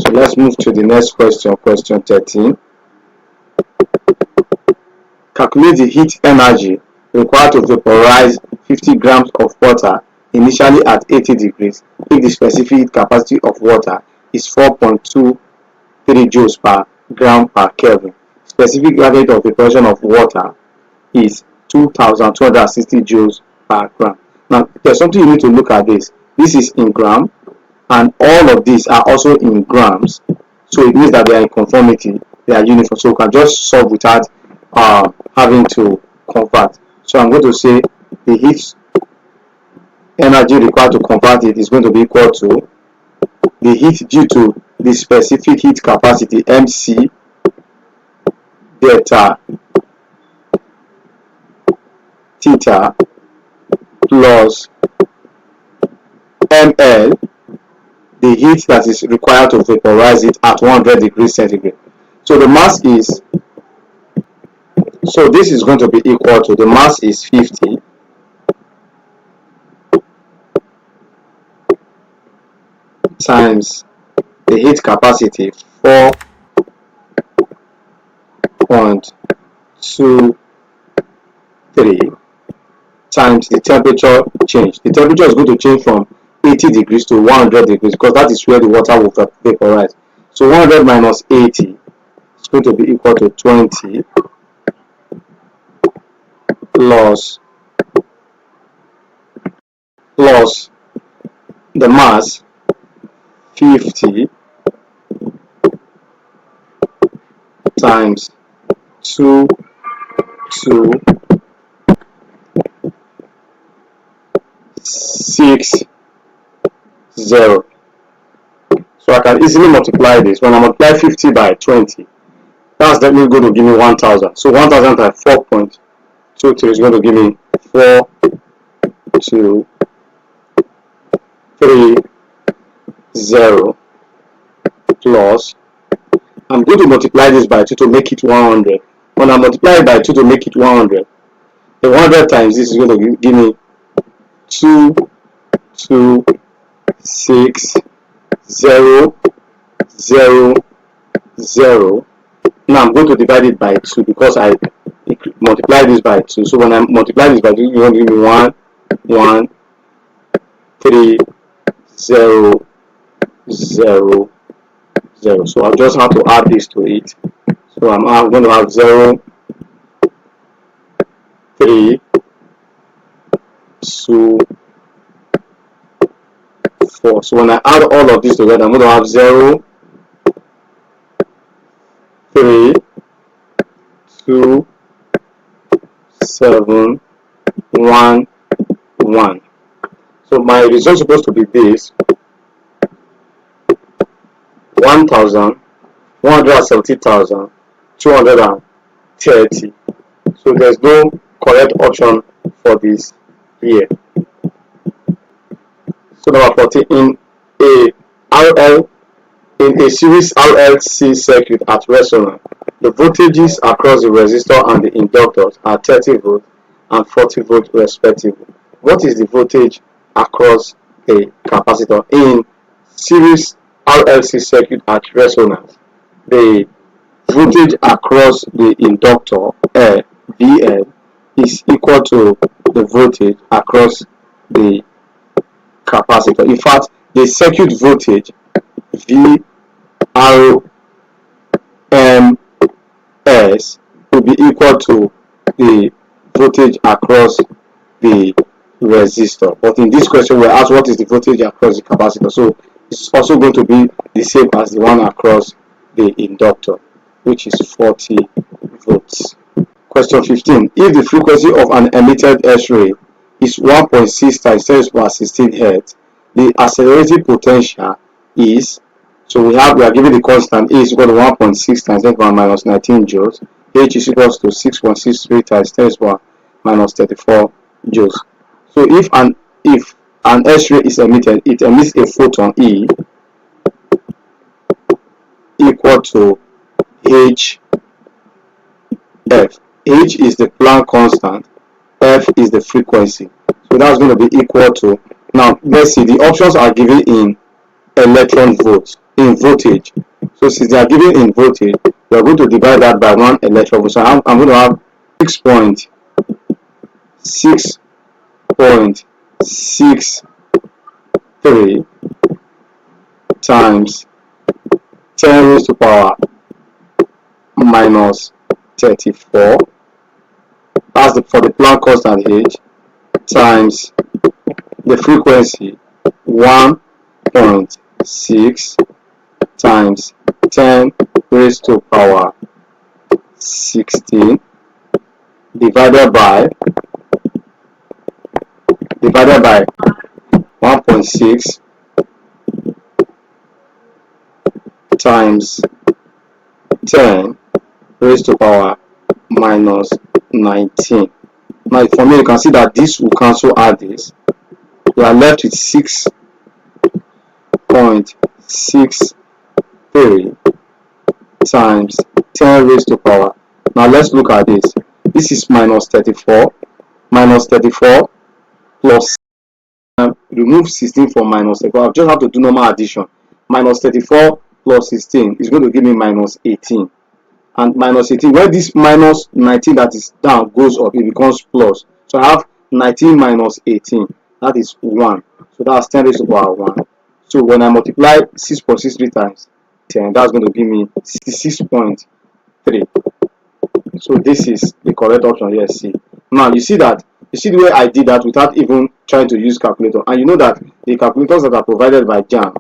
So let's move to the next question, question 13. Calculate the heat energy required to vaporize 50 grams of water initially at 80 degrees if the specific heat capacity of water is 4.23 joules per gram per Kelvin. Specific rate of evaporation of water is 2260 joules per gram. Now, there's something you need to look at this. This is in gram, and all of these are also in grams. So it means that they are in conformity, they are uniform. So we can just solve without having to convert. So I'm going to say the heat energy required to convert it is going to be equal to the heat due to the specific heat capacity, MC delta theta, plus ml, the heat that is required to vaporize it at 100 degrees centigrade. So the mass is, so this is going to be equal to, the mass is 50 times the heat capacity 4.23 times the temperature change. The temperature is going to change from 80 degrees to 100 degrees because that is where the water will vaporize. So 100 minus 80 is going to be equal to 20 plus the mass 50 times 2260. So I can easily multiply this. When I multiply 50 by 20, that's definitely going to give me 1000. So 1000 times 4.23 is going to give me 4230 plus, I'm going to multiply this by 2 to make it 100. When I multiply it by 2 to make it 100, the 100 times this is going to give me 226000. Now I'm going to divide it by 2 because I multiply this by 2. So when I multiply this by 2, you're going to give me 11300. So I'll just have to add this to it. So I'm going to have 0, 3, 2, 4. So when I add all of this together, I'm going to have 0, 3, 2, 7, 1, 1. So my result is supposed to be this: 170,230. So there's no correct option for this here. So number 14, in a series RLC circuit at resonance, the voltages across the resistor and the inductors are 30 volts and 40 volts respectively. What is the voltage across the capacitor? In series RLC circuit at resonance, the voltage across the inductor VL is equal to the voltage across the capacitor. In fact, the circuit voltage VRMS will be equal to the voltage across the resistor. But in this question, we're asked what is the voltage across the capacitor. So it's also going to be the same as the one across the inductor, which is 40 volts. Question 15. If the frequency of an emitted X-ray is 1.6 times 10 to the 16 Hz, the accelerating potential is, so we are given the constant A is equal to 1.6 times 10 to the minus 19 joules, H is equal to 6.63 times 10 to the minus 34 joules. So if an X-ray is emitted, it emits a photon E equal to hf. H is the Planck constant, f is the frequency. So that's going to be equal to, now let's see, the options are given in electron volts. in voltage. So since they are given in voltage, we are going to divide that by 1 electron volt. So I'm going to have 6.63 times 10 raised to power minus 34. That's for the Planck constant H, times the frequency 1.6 times 10 raised to power 16 divided by 1.6 times 10 raised to power minus 19. Now for me, you can see that this will cancel out this. We are left with 6.63 times 10 raised to power. Now let's look at this. This is minus 34. Minus 34 plus remove 16 from minus 34. I just have to do normal addition. Minus 34 plus 16 is going to give me minus 18. And minus 18, when this minus 19 that is down goes up, it becomes plus. So I have 19 minus 18, that is 1. So that's 10 raised to power 1. So when I multiply 6.63 times 10, that's going to give me 66.3. So this is the correct option here. See, now you see the way I did that without even trying to use calculator. And you know that the calculators that are provided by JAMB,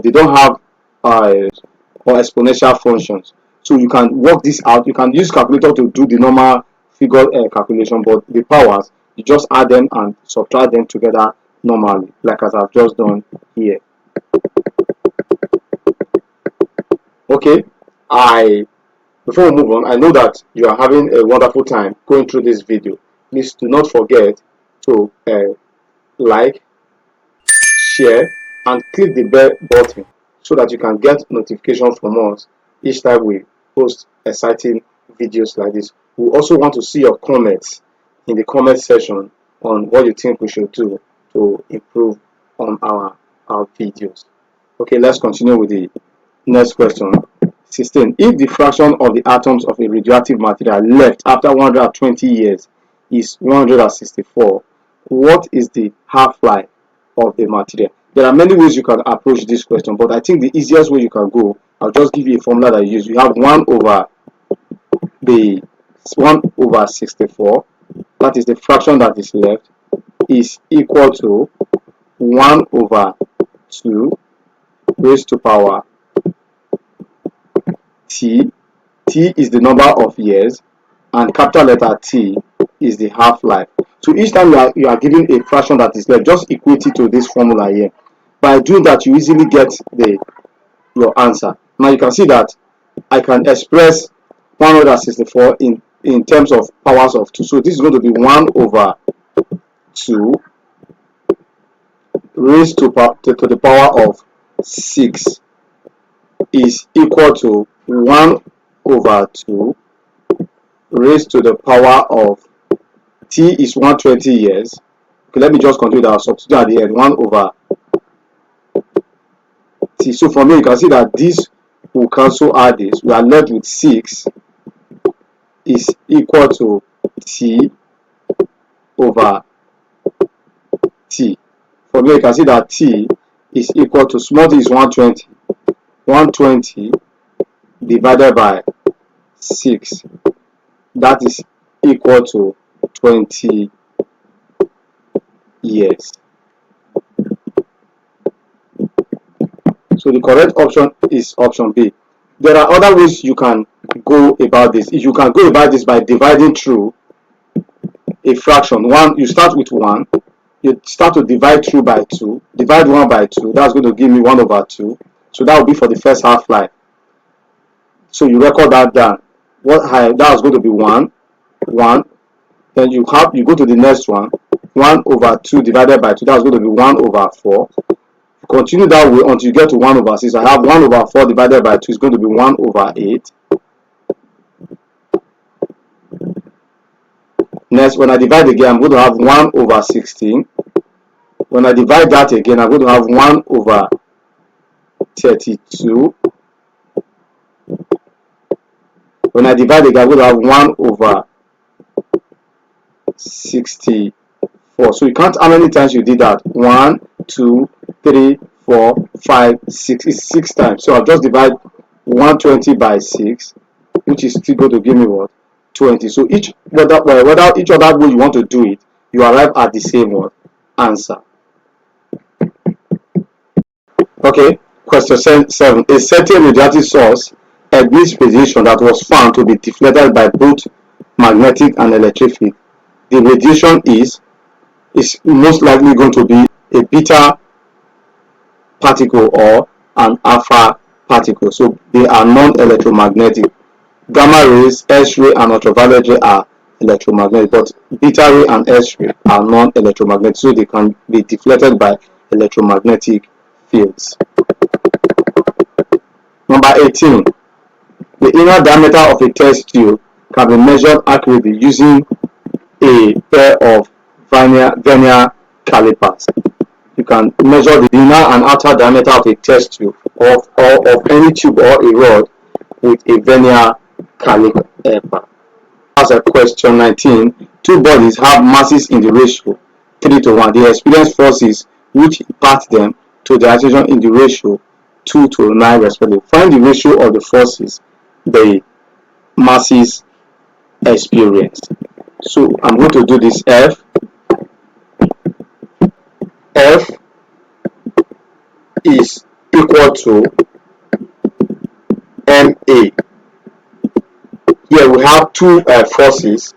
they don't have or exponential functions. So you can work this out. You can use calculator to do the normal figure calculation, but the powers, you just add them and subtract them together normally, like as I've just done here. Okay, before we move on, I know that you are having a wonderful time going through this video. Please do not forget to like, share, and click the bell button so that you can get notifications from us each time we post exciting videos like this. We also want to see your comments in the comment section on what you think we should do to improve on our videos. Okay, let's continue with the next question. 16. If the fraction of the atoms of a radioactive material left after 120 years is 164, what is the half-life of the material? There are many ways you can approach this question, but I think the easiest way you can go, I'll just give you a formula that you use. You have 1 over 64, that is the fraction that is left, is equal to 1 over 2 raised to power t. T is the number of years, and capital letter T is the half-life. So each time you are given a fraction that is left, just equate it to this formula here. By doing that, you easily get your answer. Now you can see that I can express 164 in terms of powers of 2. So this is going to be 1 over 2 raised to the power of 6 is equal to 1 over 2 raised to the power of t is 120 years. Okay, let me just continue that. I'll substitute at the end 1 over t. So for me, you can see that this will cancel out this. We are left with 6 is equal to t over t. For me, you can see that t is equal to, small t is 120. 120 divided by 6, that is equal to 20 years. So the correct option is option B. There are other ways you can go about this. You can go about this by dividing through a fraction. You start with 1, you start to divide through by 2, divide 1 by 2, that's going to give me 1 over 2. So that will be for the first half-life. So you record that down. That is going to be 1. Then you go to the next one. 1 over 2 divided by 2. That's going to be 1 over 4. Continue that way until you get to 1 over 6. I have 1 over 4 divided by 2 is going to be 1 over 8. Next, when I divide again, I'm going to have 1 over 16. When I divide that again, I'm going to have 1 over 32. When I divide it, I will have 1 over 64. So you count how many times you did that. 1, 2, 3, 4, 5, 6. It's 6 times. So I'll just divide 120 by 6, which is still going to give me what? 20. So whether each other way you want to do it, you arrive at the same one answer. Okay, question 7. A certain radioactive source exhibits radiation that was found to be deflected by both magnetic and electric field. The radiation is most likely going to be a beta particle or an alpha particle. So they are non-electromagnetic. Gamma rays, X-ray, and ultraviolet ray are electromagnetic, but beta ray and X-ray are non-electromagnetic, so they can be deflected by electromagnetic fields. Number 18. The inner diameter of a test tube can be measured accurately using a pair of vernier calipers. You can measure the inner and outer diameter of a test tube of any tube or a rod with a vernier caliper. As a question 19, two bodies have masses in the ratio 3:1. They experience forces which impact them to their acceleration in the ratio 2:9 respectively. Find the ratio of the forces the masses experience. So I'm going to do this. F is equal to MA. Here we have two forces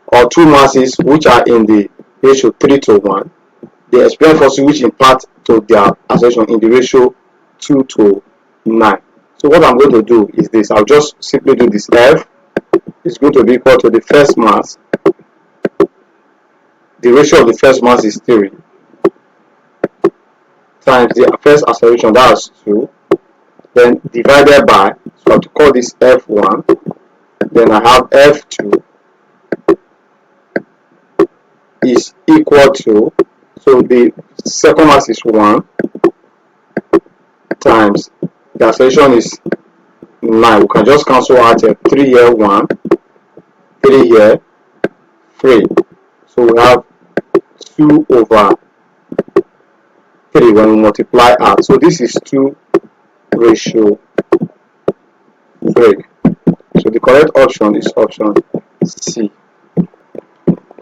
or two masses which are in the ratio 3:1. They experience forces which impact to their acceleration in the ratio 2:9. So what I'm going to do is this. I'll just simply do this. F is going to be equal to the first mass. The ratio of the first mass is 3 times the first acceleration, that's 2. Then divided by, so I have to call this F1. Then I have F2 is equal to, so the second mass is 1 times the acceleration is 9. We can just cancel out 3 here, 1, 3 here, 3. So we have 2 over 3 when we multiply out. So this is 2 ratio 3. So the correct option is option C.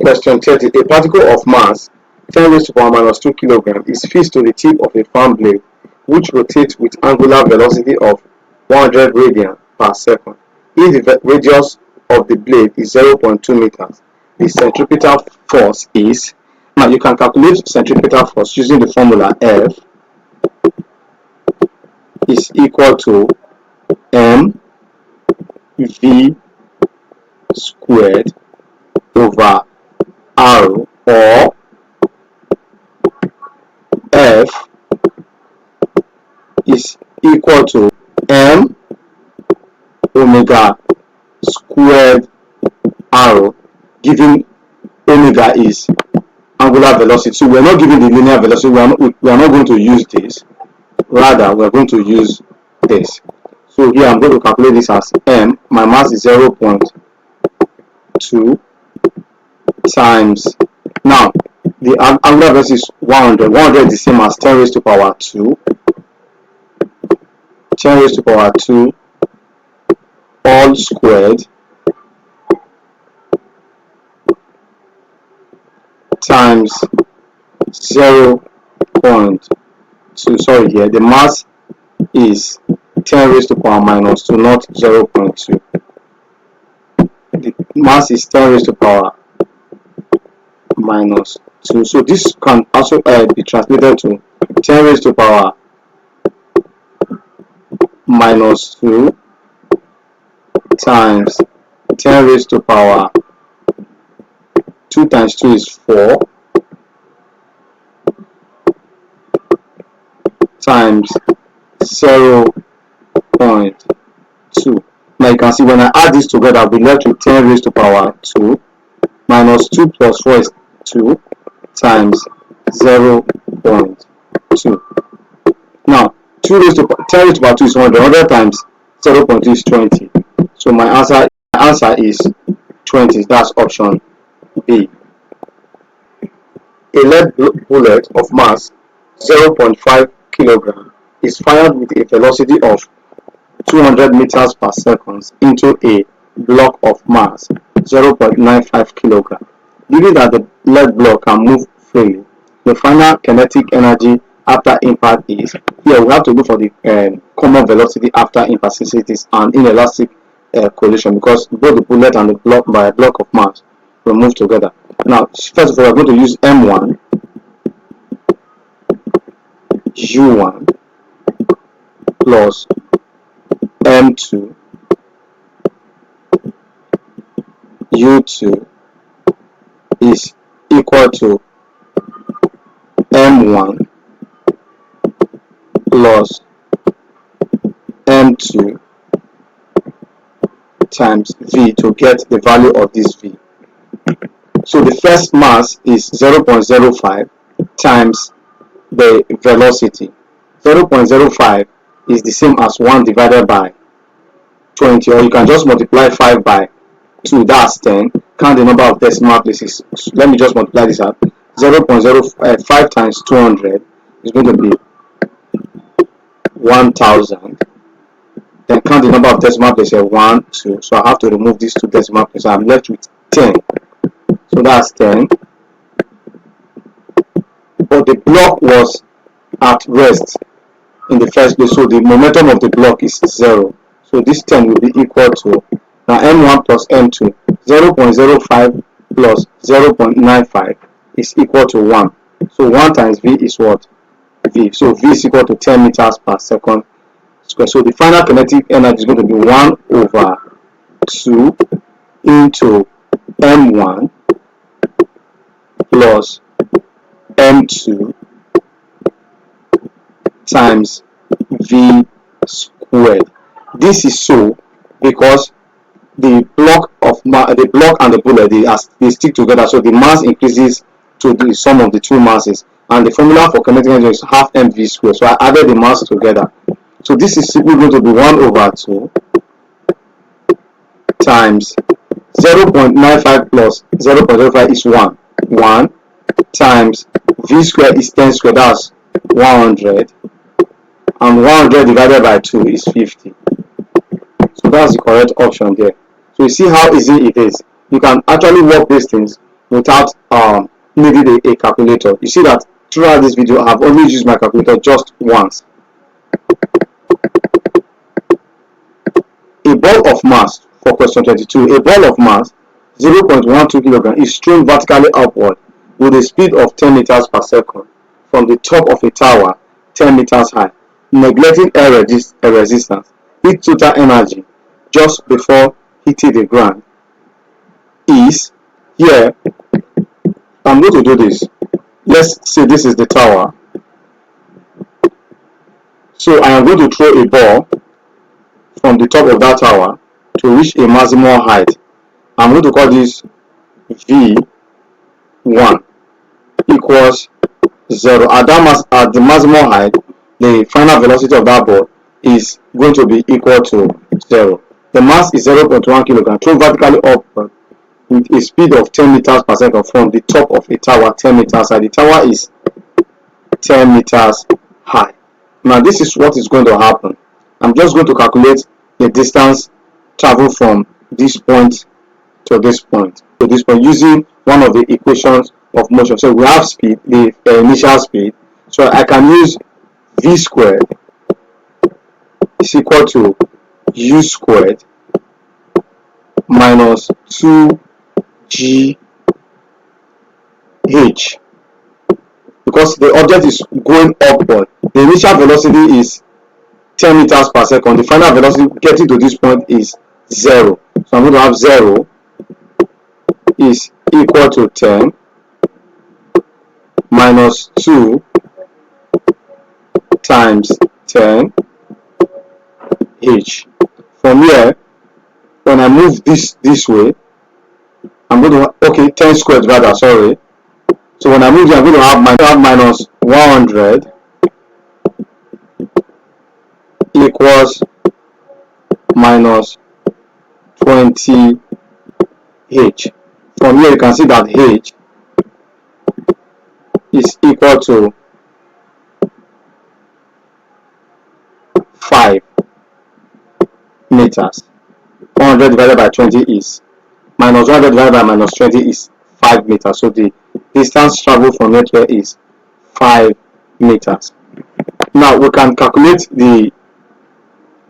Question 30. A particle of mass 10 raised to the power minus 2 kg is fixed to the tip of a fan blade which rotates with angular velocity of 100 radians per second. If the radius of the blade is 0.2 meters, the centripetal force is, now you can calculate centripetal force using the formula F is equal to mv squared over r, or F is equal to m omega squared r, given omega is angular velocity. So we're not given the linear velocity. We are not going to use this. Rather, we're going to use this. So here I'm going to calculate this as m. My mass is 0.2 times. Now the angular velocity is 100. 100 is the same as 10 raised to power 2. 10 raised to power 2 all squared times 0.2. Sorry, here the mass is 10 raised to power minus 2, not 0.2. The mass is 10 raised to power minus 2. So this can also be translated to 10 raised to power minus 2 times 10 raised to power 2 times 2 is 4 times 0.2. Now you can see when I add this together, I'll be left with 10 raised to power 2 minus 2 plus 4 is 2 times 0.2. Now 2 raised to 10 raised to power 2 is 100. 100 times 0.2 is 20. So my answer is 20. That's option B. A lead bullet of mass 0.5 kilogram is fired with a velocity of 200 meters per second into a block of mass 0.95 kilogram. Given that the lead block can move freely, the final kinetic energy after impact is, here we have to look for the common velocity after impact, since it is an inelastic collision, because both the bullet and the block by a block of mass will move together. Now, first of all, we're going to use M1, U1 plus M2, U2 is equal to M1 plus M2 times V to get the value of this V. So the first mass is 0.05 times the velocity. 0.05 is the same as 1 divided by 20, or you can just multiply 5 by 2, that's 10. Count the number of decimal places. So let me just multiply this out. 0.05 times 200 is going to be 1000. Then count the number of decimal places, 1, 2. So I have to remove these 2 decimal places. I'm left with 10. So that's 10. But the block was at rest in the first place, so the momentum of the block is 0. So this 10 will be equal to, now M1 plus M2, 0.05 plus 0.95 is equal to 1. So 1 times V is what? V. So V is equal to 10 meters per second square. So the final kinetic energy is going to be 1 over 2 into M1 plus M2 times V squared. This is so because the block and the bullet, they stick together, so the mass increases to the sum of the two masses, and the formula for kinetic energy is half mv squared. So I added the mass together. So this is simply going to be 1 over 2 times 0.95 plus 0.05 is 1 times v squared is 10 squared, that's 100, and 100 divided by 2 is 50. So that's the correct option there. So you see how easy it is. You can actually work these things without needing a calculator. You see that throughout this video I have only used my calculator just once. A ball of mass, for question 22, a ball of mass 0.12 kg is thrown vertically upward with a speed of 10 meters per second from the top of a tower 10 meters high, neglecting air resistance. Its total energy just before hitting the ground is, here I'm going to do this. Let's say this is the tower. So I am going to throw a ball from the top of that tower to reach a maximum height. I'm going to call this V1 equals 0. At the maximum height, the final velocity of that ball is going to be equal to 0. The mass is 0.1 kg, thrown vertically upward with a speed of 10 meters per second from the top of a tower 10 meters high. The tower is 10 meters high. Now this is what is going to happen. I'm just going to calculate the distance traveled from this point to this point using one of the equations of motion. So we have speed, the initial speed. So I can use v squared is equal to u squared minus 2gh, because the object is going upward. The initial velocity is 10 meters per second. The final velocity getting to this point is 0. So I'm going to have 0 is equal to 10 minus 2 times 10 h. From here, when I move this way, I'm going to 10 squared rather, sorry. So when I move here, I'm going to have minus 100 equals minus 20 h. From here you can see that h is equal to 5 meters. 100 divided by 20 is minus 100 divided by minus 20 is 5 meters. So the distance traveled from here to here is 5 meters. Now we can calculate the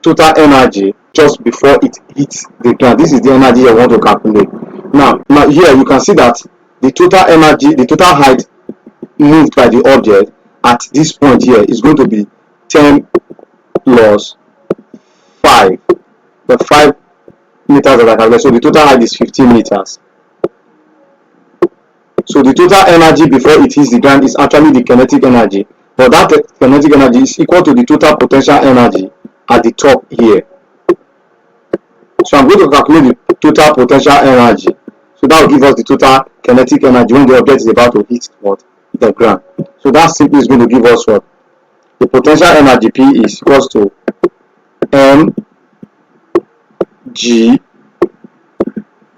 total energy just before it hits the ground. This is the energy I want to calculate. Now here you can see that the total energy, the total height moved by the object at this point here is going to be 10 plus 5. The 5 meters that I calculated. So the total height is 15 meters. So the total energy before it hits the ground is actually the kinetic energy, but that kinetic energy is equal to the total potential energy at the top here. So I'm going to calculate the total potential energy. So that will give us the total kinetic energy when the object is about to hit what? The ground. So that simply is going to give us what? The potential energy P is equals to mg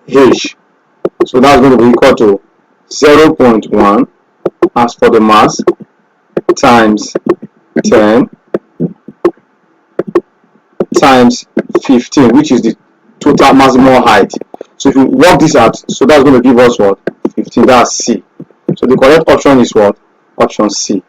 h. So that's going to be equal to 0.1 as for the mass times 10 times 15, which is the total maximum height. So if you work this out, so that's going to give us what? 15. That's C. So the correct option is what? Option C.